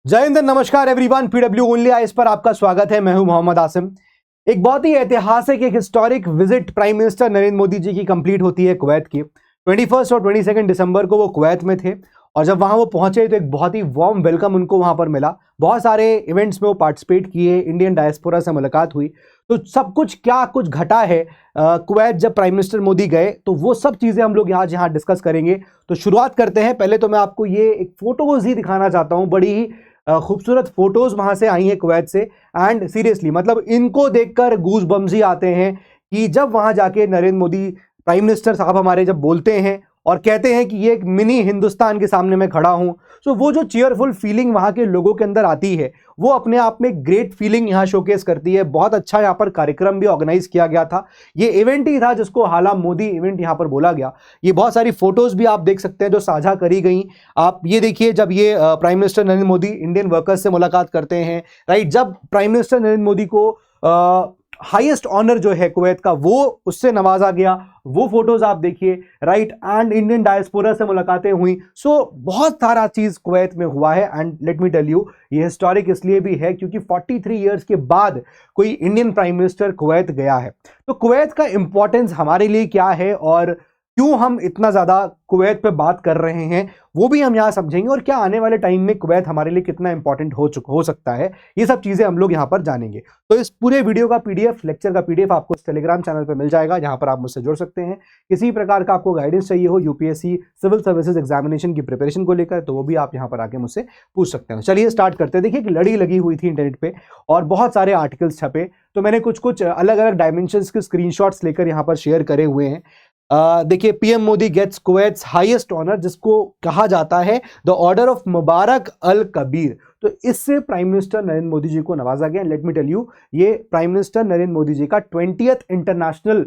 जय हिंद, नमस्कार everyone. PW only eyes पर आपका स्वागत है। मैं हूं मोहम्मद आसिम। एक बहुत ही ऐतिहासिक, एक historic visit prime minister Narendra Modi ji की कंप्लीट होती है कुवैत की। 21 और 22 दिसंबर को वो कुवैत में थे और जब वहां वो पहुंचे तो एक बहुत ही वार्म वेलकम उनको वहां पर मिला। बहुत सारे इवेंट्स में वो पार्टिसिपेट किए, इंडियन डायस्पोरा से मुलाकात हुई। तो सब कुछ क्या कुछ घटा है कुवैत जब प्राइम मिनिस्टर मोदी गए, तो वो सब चीज़ें हम लोग यहाँ डिस्कस करेंगे। तो शुरुआत करते हैं। पहले तो मैं आपको ये एक फोटोज ही दिखाना चाहता हूँ। बड़ी ही खूबसूरत फोटोज वहां से आई हैं कुवैत से। एंड सीरियसली मतलब इनको देखकर गूज बम्स ही आते हैं कि जब वहां जाके नरेंद्र मोदी प्राइम मिनिस्टर साहब हमारे जब बोलते हैं और कहते हैं कि ये एक मिनी हिंदुस्तान के सामने मैं खड़ा हूं, सो वो जो चीयरफुल फीलिंग वहां के लोगों के अंदर आती है वो अपने आप में ग्रेट फीलिंग यहां शोकेस करती है। बहुत अच्छा यहां पर कार्यक्रम भी ऑर्गेनाइज किया गया था। ये इवेंट ही था जिसको हाला मोदी इवेंट यहां पर बोला गया। ये बहुत सारी फोटोज भी आप देख सकते हैं जो साझा करी गई। आप ये देखिए, जब ये prime minister Narendra Modi Indian workers से मुलाकात करते हैं, राइट, जब प्राइम मिनिस्टर नरेंद्र मोदी को हाईएस्ट ऑनर जो है कुवैत का वो उससे नवाजा गया, वो फोटोज आप देखिए, राइट। एंड इंडियन डायस्पोरा से मुलाकातें हुई। सो बहुत सारा चीज कुवैत में हुआ है। And let me tell you, ये हिस्टोरिक इसलिए भी है क्योंकि 43 इयर्स के बाद कोई इंडियन प्राइम मिनिस्टर कुवैत गया है। तो कुवैत का इंपॉर्टेंस हमारे लिए क्या है और क्यों हम इतना ज्यादा कुवैत पे बात कर रहे हैं, वो भी हम यहाँ समझेंगे। और क्या आने वाले टाइम में कुवैत हमारे लिए कितना इंपॉर्टेंट हो सकता है, ये सब चीजें हम लोग यहाँ पर जानेंगे। तो इस पूरे वीडियो का पीडीएफ, लेक्चर का पीडीएफ आपको इस टेलीग्राम चैनल पर मिल जाएगा, जहां पर आप मुझसे जुड़ सकते हैं। किसी प्रकार का आपको गाइडेंस चाहिए हो यूपीएससी सिविल सर्विसेज एग्जामिनेशन की प्रिपरेशन को लेकर, तो वो भी आप यहाँ पर आके मुझसे पूछ सकते हैं। चलिए स्टार्ट करते हैं। देखिए कि लड़ी लगी हुई थी इंटरनेट पे और बहुत सारे आर्टिकल्स छपे, तो मैंने कुछ अलग अलग डायमेंशंस के स्क्रीनशॉट्स लेकर यहाँ पर शेयर करे हुए हैं। देखिए, PM Modi gets Kuwait's highest honour, जिसको कहा जाता है the order of Mubarak Al Kabeer. तो इससे प्राइम मिनिस्टर नरेंद्र मोदी जी को नवाजा गया। लेट मी टेल यू, ये प्राइम मिनिस्टर नरेंद्र मोदी जी का 20th इंटरनेशनल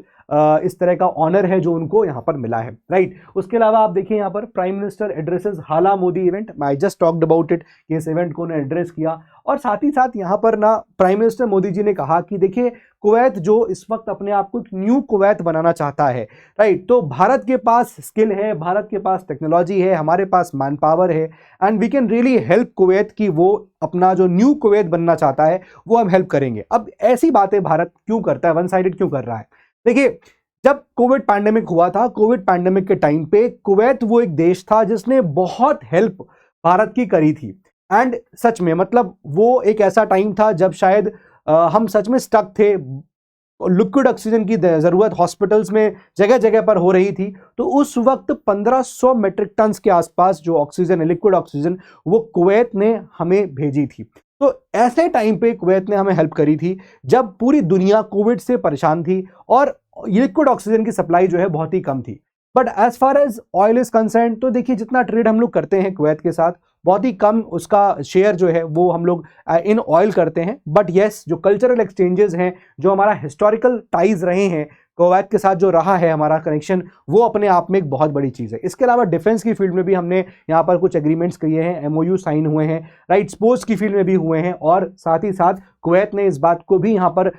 इस तरह का ऑनर है जो उनको यहां पर मिला है, राइट। उसके अलावा आप देखिए यहाँ पर प्राइम मिनिस्टर एड्रेसेस हाला Modi event. I just talked about it कि इस इवेंट को उन्होंने एड्रेस किया। और साथ ही साथ यहाँ पर ना प्राइम मिनिस्टर मोदी जी ने कहा कि देखिए, कुवैत जो इस वक्त अपने आप को एक न्यू कुवैत बनाना चाहता है, राइट। तो भारत के पास स्किल है, भारत के पास टेक्नोलॉजी है, हमारे पास मैन पावर है, and we can really help Kuwait की वो अपना जो न्यू कुवैत बनना चाहता है वो हम हेल्प करेंगे। अब ऐसी बातें भारत क्यों करता है, वन साइडेड क्यों कर रहा है? देखिए, जब कोविड पैंडेमिक हुआ था, कोविड पैंडेमिक के टाइम पे कुवैत वो एक देश था जिसने बहुत हेल्प भारत की करी थी। एंड सच में मतलब वो एक ऐसा टाइम था जब शायद हम सच में स्टक थे। लिक्विड ऑक्सीजन की जरूरत हॉस्पिटल्स में जगह जगह पर हो रही थी। तो उस वक्त 1500 मेट्रिक टन के आसपास जो ऑक्सीजन है, लिक्विड ऑक्सीजन, वो कुवैत ने हमें भेजी थी। तो ऐसे टाइम पे कुवैत ने हमें हेल्प करी थी जब पूरी दुनिया कोविड से परेशान थी और लिक्विड ऑक्सीजन की सप्लाई जो है बहुत ही कम थी। But as far as oil is concern, तो देखिए जितना ट्रेड हम लोग करते हैं कुवैत के साथ, बहुत ही कम उसका शेयर जो है वो हम लोग इन ऑयल करते हैं। बट येस, जो कल्चरल एक्सचेंजेस हैं, जो हमारा हिस्टोरिकल टाइज रहे हैं कुवैत के साथ, जो रहा है हमारा कनेक्शन, वो अपने आप में एक बहुत बड़ी चीज़ है। इसके अलावा डिफेंस की फील्ड में भी हमने यहाँ पर कुछ एग्रीमेंट्स किए हैं, एमओयू साइन हुए हैं, राइट। स्पोर्ट्स की फील्ड में भी हुए हैं और साथ ही साथ कुवैत ने इस बात को भी यहाँ पर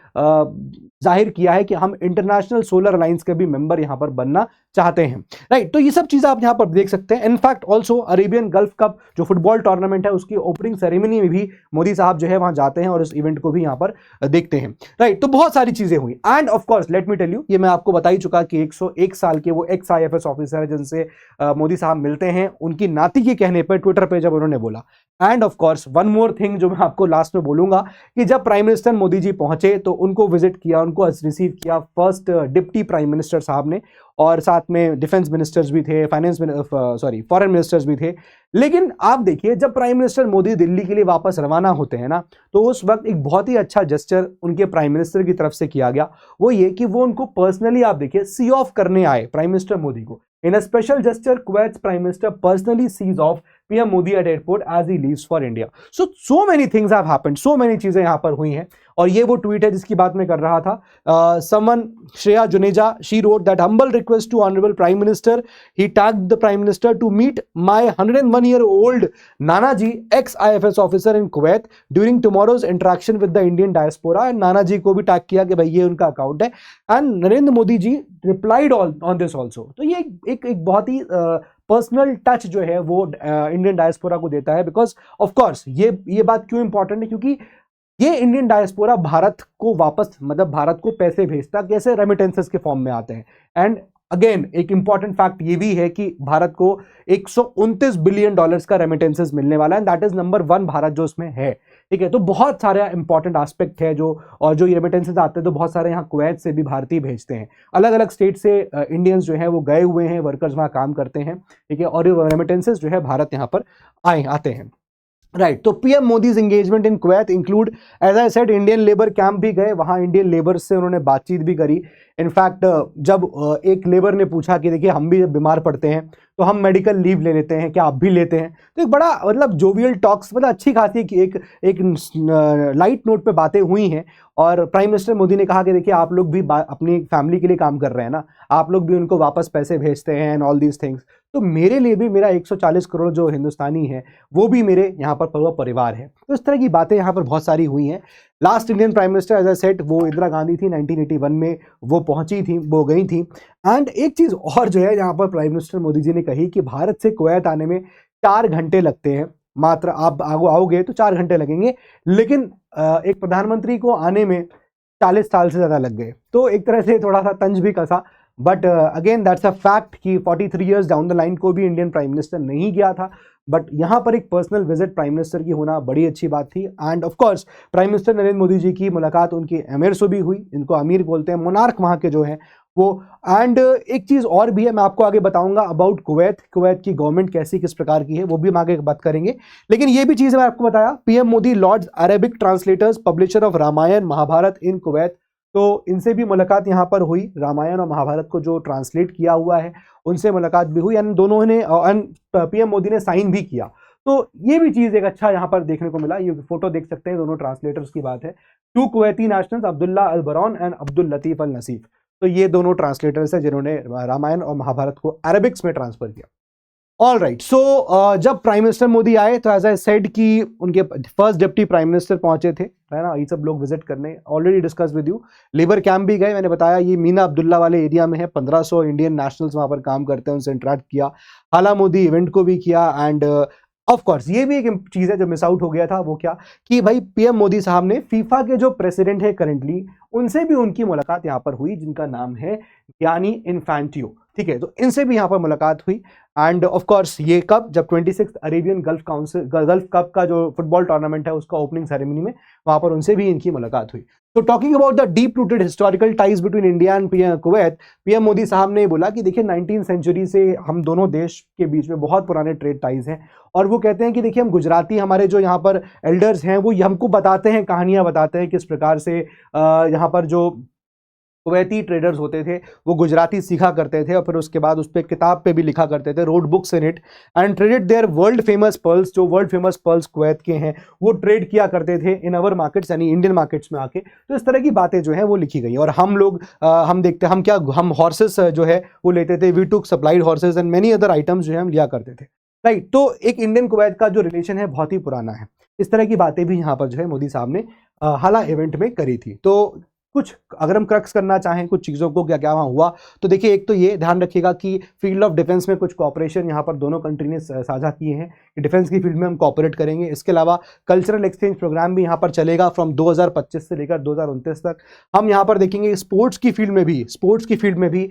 जाहिर किया है कि हम इंटरनेशनल सोलर अलायंस के भी मेंबर यहाँ पर बनना चाहते हैं, राइट। तो ये सब चीज़ें आप यहाँ पर देख सकते हैं। In fact also Arabian gulf cup जो फुटबॉल टूर्नामेंट है, उसकी ओपनिंग सेरेमनी में भी मोदी साहब जो है वहाँ जाते हैं और इस इवेंट को भी यहाँ पर देखते हैं, राइट। तो बहुत सारी चीज़ें हुई। And of course let me tell you, ये मैं आपको बता ही चुका कि 101 साल के वो एक्स IFS ऑफिसर जिनसे मोदी साहब मिलते हैं, उनकी नाती के कहने पर ट्विटर पे जब उन्होंने बोला। And of course one more thing जो मैं आपको लास्ट में बोलूंगा कि जब प्राइम मिनिस्टर मोदी जी पहुंचे तो उनको विजिट किया, उनको रिसीव किया फर्स्ट डिप्टी प्राइम मिनिस्टर साहब ने, और साथ में डिफेंस मिनिस्टर्स भी थे, फॉरेन मिनिस्टर्स भी थे। लेकिन आप देखिए, जब प्राइम मिनिस्टर मोदी दिल्ली के लिए वापस रवाना होते हैं ना, तो उस वक्त एक बहुत ही अच्छा जेस्चर उनके प्राइम मिनिस्टर की तरफ से किया गया। वो ये कि वो उनको पर्सनली, आप देखिए, सी ऑफ करने आए प्राइम मिनिस्टर मोदी को। In a special gesture, Kuwait prime minister personally sees off PM Modi at airport as he leaves for India. So many things have happened, so many चीजें यहां पर हुई हैं। और ये वो ट्वीट है जिसकी बात मैं कर रहा था। Someone, Shreya Juneja, she wrote that humble request to honourable prime minister, he tagged the prime minister to meet my 101-year-old नाना जी, ex IFS officer in Kuwait, during tomorrow's interaction with the Indian diaspora. And नाना जी को भी tag किया कि भाई ये उनका अकाउंट है। And Narendra Modi ji replied on this also. तो ये एक बहुत ही पर्सनल टच जो है वो इंडियन डायस्पोरा को देता है। बिकॉज ऑफ कोर्स ये बात क्यों इंपॉर्टेंट है, क्योंकि ये इंडियन डायस्पोरा भारत को वापस, मतलब भारत को पैसे भेजता कैसे, रेमिटेंसेस के फॉर्म में आते हैं। एंड अगेन एक इंपॉर्टेंट फैक्ट ये भी है कि भारत को 129 बिलियन डॉलर्स का रेमिटेंसेस मिलने वाला है, दैट इज नंबर 1 भारत जो उसमें है। ठीक है, तो बहुत सारे इंपॉर्टेंट एस्पेक्ट है जो, और जो ये रेमिटेंसेस आते हैं तो बहुत सारे यहाँ कुवैत से भी भारतीय भेजते हैं, अलग अलग स्टेट से इंडियंस जो है वो गए हुए हैं, वर्कर्स वहाँ काम करते हैं। ठीक है, और रेमिटेंसेस जो है भारत यहाँ पर आते हैं। राइट, तो PM Modi's engagement in Kuwait include, as I said, Indian labour camp भी गए, वहां इंडियन लेबर से उन्होंने बातचीत भी करी। इनफैक्ट जब एक लेबर ने पूछा कि देखिए हम भी जब बीमार पड़ते हैं तो हम मेडिकल लीव ले लेते हैं, क्या आप भी लेते हैं, तो एक बड़ा मतलब जोवियल टॉक्स, मतलब अच्छी खासी एक लाइट नोट पे बातें हुई हैं। और प्राइम मिनिस्टर मोदी ने कहा कि देखिए आप लोग भी अपनी फैमिली के लिए काम कर रहे हैं ना, आप लोग भी उनको वापस पैसे भेजते हैं एंड ऑल दीज थिंग्स, तो मेरे लिए भी, मेरा 140 करोड़ जो हिंदुस्तानी है वो भी मेरे यहाँ पर पूरा परिवार है। तो इस तरह की बातें यहाँ पर बहुत सारी हुई हैं। Last Indian prime minister as I said वो इंदिरा गांधी थी, 1981 में वो पहुंची थी, वो गई थी। एंड एक चीज़ और जो है यहाँ पर प्राइम मिनिस्टर मोदी जी ने कही कि भारत से कुवैत आने में 4 घंटे लगते हैं, मात्र आप आओगे तो 4 घंटे लगेंगे, लेकिन एक प्रधानमंत्री को आने में 40 साल से ज़्यादा लग गए। तो एक तरह से थोड़ा सा तंज भी कसा, but again that's a fact कि 43 इयर्स डाउन द लाइन को भी इंडियन प्राइम मिनिस्टर नहीं गया था, बट यहाँ पर एक पर्सनल विजिट प्राइम मिनिस्टर की होना बड़ी अच्छी बात थी। And of course prime minister Narendra Modi ji की मुलाकात उनके अमीर से भी हुई, इनको अमीर बोलते हैं, मोनार्क वहाँ के जो हैं वो। एंड एक चीज़ और भी है, मैं आपको आगे बताऊंगा अबाउट कुवैत की गवर्नमेंट कैसी किस प्रकार की है, वो भी हम आगे बात करेंगे। लेकिन ये भी चीज़ मैं आपको बताया, PM Modi lords Arabic translators publisher of Ramayan Mahabharat in Kuwait, तो इनसे भी मुलाकात यहाँ पर हुई, रामायण और महाभारत को जो ट्रांसलेट किया हुआ है उनसे मुलाकात भी हुई, एंड दोनों ने पीएम मोदी ने साइन भी किया। तो ये भी चीज़ एक अच्छा यहाँ पर देखने को मिला। ये फोटो देख सकते हैं, दोनों ट्रांसलेटर्स की बात है, 2 Kuwaiti nationals, Abdullah Al Baroun and Abdul Latif Al Nasif. तो ये दोनों ट्रांसलेटर्स हैं जिन्होंने रामायण और महाभारत को अरेबिक्स में ट्रांसफर किया। ऑल राइट, सो जब प्राइम मिनिस्टर मोदी आए तो एज आई सेड कि उनके फर्स्ट डिप्टी प्राइम मिनिस्टर पहुंचे थे, है ना, ये सब लोग विजिट करने, already discuss with you. Labour camp भी गए, मैंने बताया ये मीना अब्दुल्ला वाले एरिया में है, 1500 इंडियन नेशनल्स वहां पर काम करते हैं, उनसे इंटरेक्ट किया। हाला मोदी इवेंट को भी किया। एंड ऑफ कोर्स ये भी एक चीज़ है जो मिस आउट हो गया था, वो क्या कि भाई पीएम मोदी साहब ने फीफा के जो प्रेसिडेंट है करंटली, उनसे भी उनकी मुलाकात यहाँ पर हुई, जिनका नाम है गियानी इन्फैंटियो। ठीक है, तो इनसे भी यहाँ पर मुलाकात हुई। एंड ऑफ कोर्स ये कब, जब 26 अरेबियन गल्फ कप का जो फुटबॉल टूर्नामेंट है उसका ओपनिंग सेरेमनी में, वहां पर उनसे भी इनकी मुलाकात हुई। तो talking about the deep rooted historical ties between India and Kuwait, PM Modi साहब ने बोला कि देखिए 19th सेंचुरी से हम दोनों देश के बीच में बहुत पुराने ट्रेड टाइज हैं, और वो कहते हैं कि देखिए हम गुजराती, हमारे जो यहाँ पर एल्डर्स हैं वो हमको बताते हैं, कहानियाँ बताते हैं किस प्रकार से यहाँ पर जो कुवैती ट्रेडर्स होते थे वो गुजराती सीखा करते थे, और फिर उसके बाद उस पर किताब पे भी लिखा करते थे, road books in it, and traded there world famous pearls, जो वर्ल्ड फेमस पर्ल्स कुवैत के हैं वो ट्रेड किया करते थे इन अवर मार्केट्स, यानी इंडियन मार्केट्स में आके। तो इस तरह की बातें जो है वो लिखी गई। और हम लोग हम देखते हम हॉर्सेस जो है वो लेते थे, we took supplied horses and many other items जो है हम लिया करते थे। राइट, तो एक इंडियन कुवैत का जो रिलेशन है बहुत ही पुराना है। इस तरह की बातें भी यहाँ पर जो है मोदी साहब ने हाला इवेंट में करी थी। तो कुछ अगर हम क्रक्स करना चाहें कुछ चीज़ों को, क्या क्या वहाँ हुआ, तो देखिए एक तो ये ध्यान रखिएगा कि फील्ड ऑफ डिफेंस में कुछ कॉपरेशन यहाँ पर दोनों कंट्री ने साझा किए हैं कि डिफेंस की फील्ड में हम कॉपरेट करेंगे। इसके अलावा कल्चरल एक्सचेंज प्रोग्राम भी यहाँ पर चलेगा फ्रॉम 2025 से लेकर 2029 तक। हम यहाँ पर देखेंगे स्पोर्ट्स की फील्ड में भी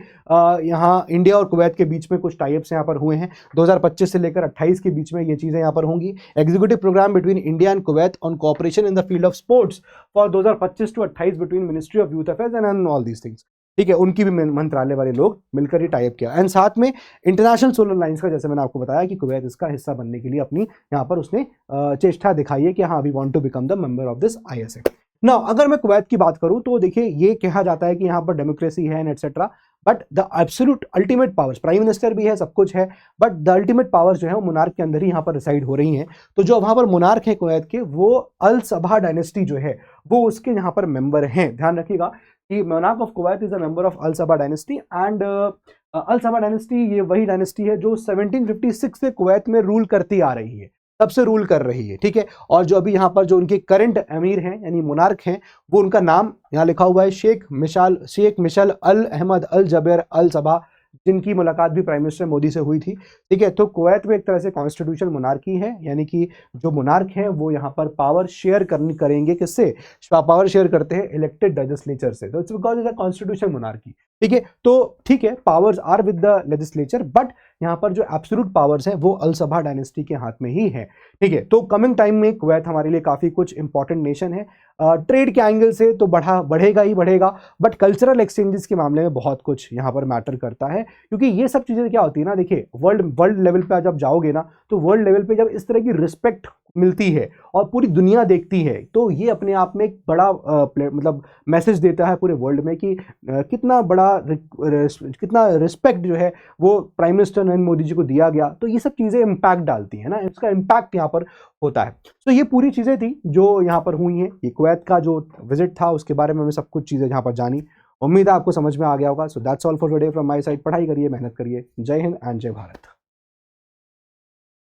यहाँ इंडिया और कुवैत के बीच में कुछ टाइप्स यहाँ पर हुए हैं। 2025 से लेकर 28 के बीच में ये चीज़ें यहाँ पर होंगी। Executive programme between India and Kuwait on cooperation in the field of sports for 2025 to 28 between ministry of youth affairs and all these things. ठीक है, उनकी भी मंत्रालय वाले लोग मिलकर ही टाइप किया। एंड साथ में इंटरनेशनल सोलर लाइंस का, जैसे मैंने आपको बताया कि कुवैत इसका हिस्सा बनने के लिए अपनी यहाँ पर उसने चेष्टा दिखाई है कि हाँ we want to become the member of this ISA। Now अगर मैं कुवैत की बात करूं तो देखिए ये कहा जाता है कि यहाँ पर डेमोक्रेसी है and etcetera, but the absolute ultimate powers, prime minister भी है, सब कुछ है, बट द अल्टीमेट पावर्स जो है वो मुनार्क के अंदर ही यहाँ पर रिसाइड हो रही हैं। तो जो वहाँ पर मुनार्क है कुवैत के, वो अल सबा डायनेस्टी जो है वो उसके यहाँ पर मेंबर हैं। ध्यान रखिएगा कि monarch of Kuwait is a member of Al Sabah dynasty. And Al Sabah dynasty ये वही डायनेस्टी है जो 1756 से कुवैत में रूल करती आ रही है, तब से रूल कर रही है। ठीक है, और जो अभी यहाँ पर जो उनके करंट अमीर हैं यानी मोनार्क हैं, वो उनका नाम यहाँ लिखा हुआ है शेख मिशल अल अहमद अल जबेर अल सबा जिनकी मुलाकात भी प्राइम मिनिस्टर मोदी से हुई थी। ठीक है, तो कुवैत में एक तरह से कॉन्स्टिट्यूशनल मोनार्की है, यानी कि जो मोनार्क हैं वो यहाँ पर पावर शेयर करेंगे किससे? पावर शेयर करते हैं इलेक्टेड लेजिस्लेचर से, तो it's because it's a constitutional monarchy. ठीक है, तो ठीक है, powers are with the legislature, but यहाँ पर जो एब्सोल्यूट पावर्स हैं वो अल सबा डायनेस्टी के हाथ में ही है। ठीक है, तो कमिंग टाइम में कुवैत हमारे लिए काफी कुछ इंपॉर्टेंट नेशन है। ट्रेड के एंगल से तो बढ़ेगा ही बढ़ेगा, बट कल्चरल एक्सचेंजेस के मामले में बहुत कुछ यहाँ पर मैटर करता है, क्योंकि ये सब चीजें क्या होती है ना, देखिए वर्ल्ड लेवल पे जब जाओगे ना, तो वर्ल्ड लेवल पे जब इस तरह की रिस्पेक्ट मिलती है और पूरी दुनिया देखती है, तो ये अपने आप में एक बड़ा मतलब मैसेज देता है पूरे वर्ल्ड में कि कितना बड़ा कितना रिस्पेक्ट जो है वो प्राइम मिनिस्टर नरेंद्र मोदी जी को दिया गया। तो ये सब चीज़ें इम्पैक्ट डालती हैं ना, इसका इम्पैक्ट यहाँ पर होता है। तो ये पूरी चीज़ें थी जो यहाँ पर हुई हैं। ये कुवैत का जो विजिट था उसके बारे में हमने सब कुछ चीज़ें यहाँ पर जानी। उम्मीद है आपको समझ में आ गया होगा। So that's all for today from my side. पढ़ाई करिए, मेहनत करिए। जय हिंद एंड जय भारत।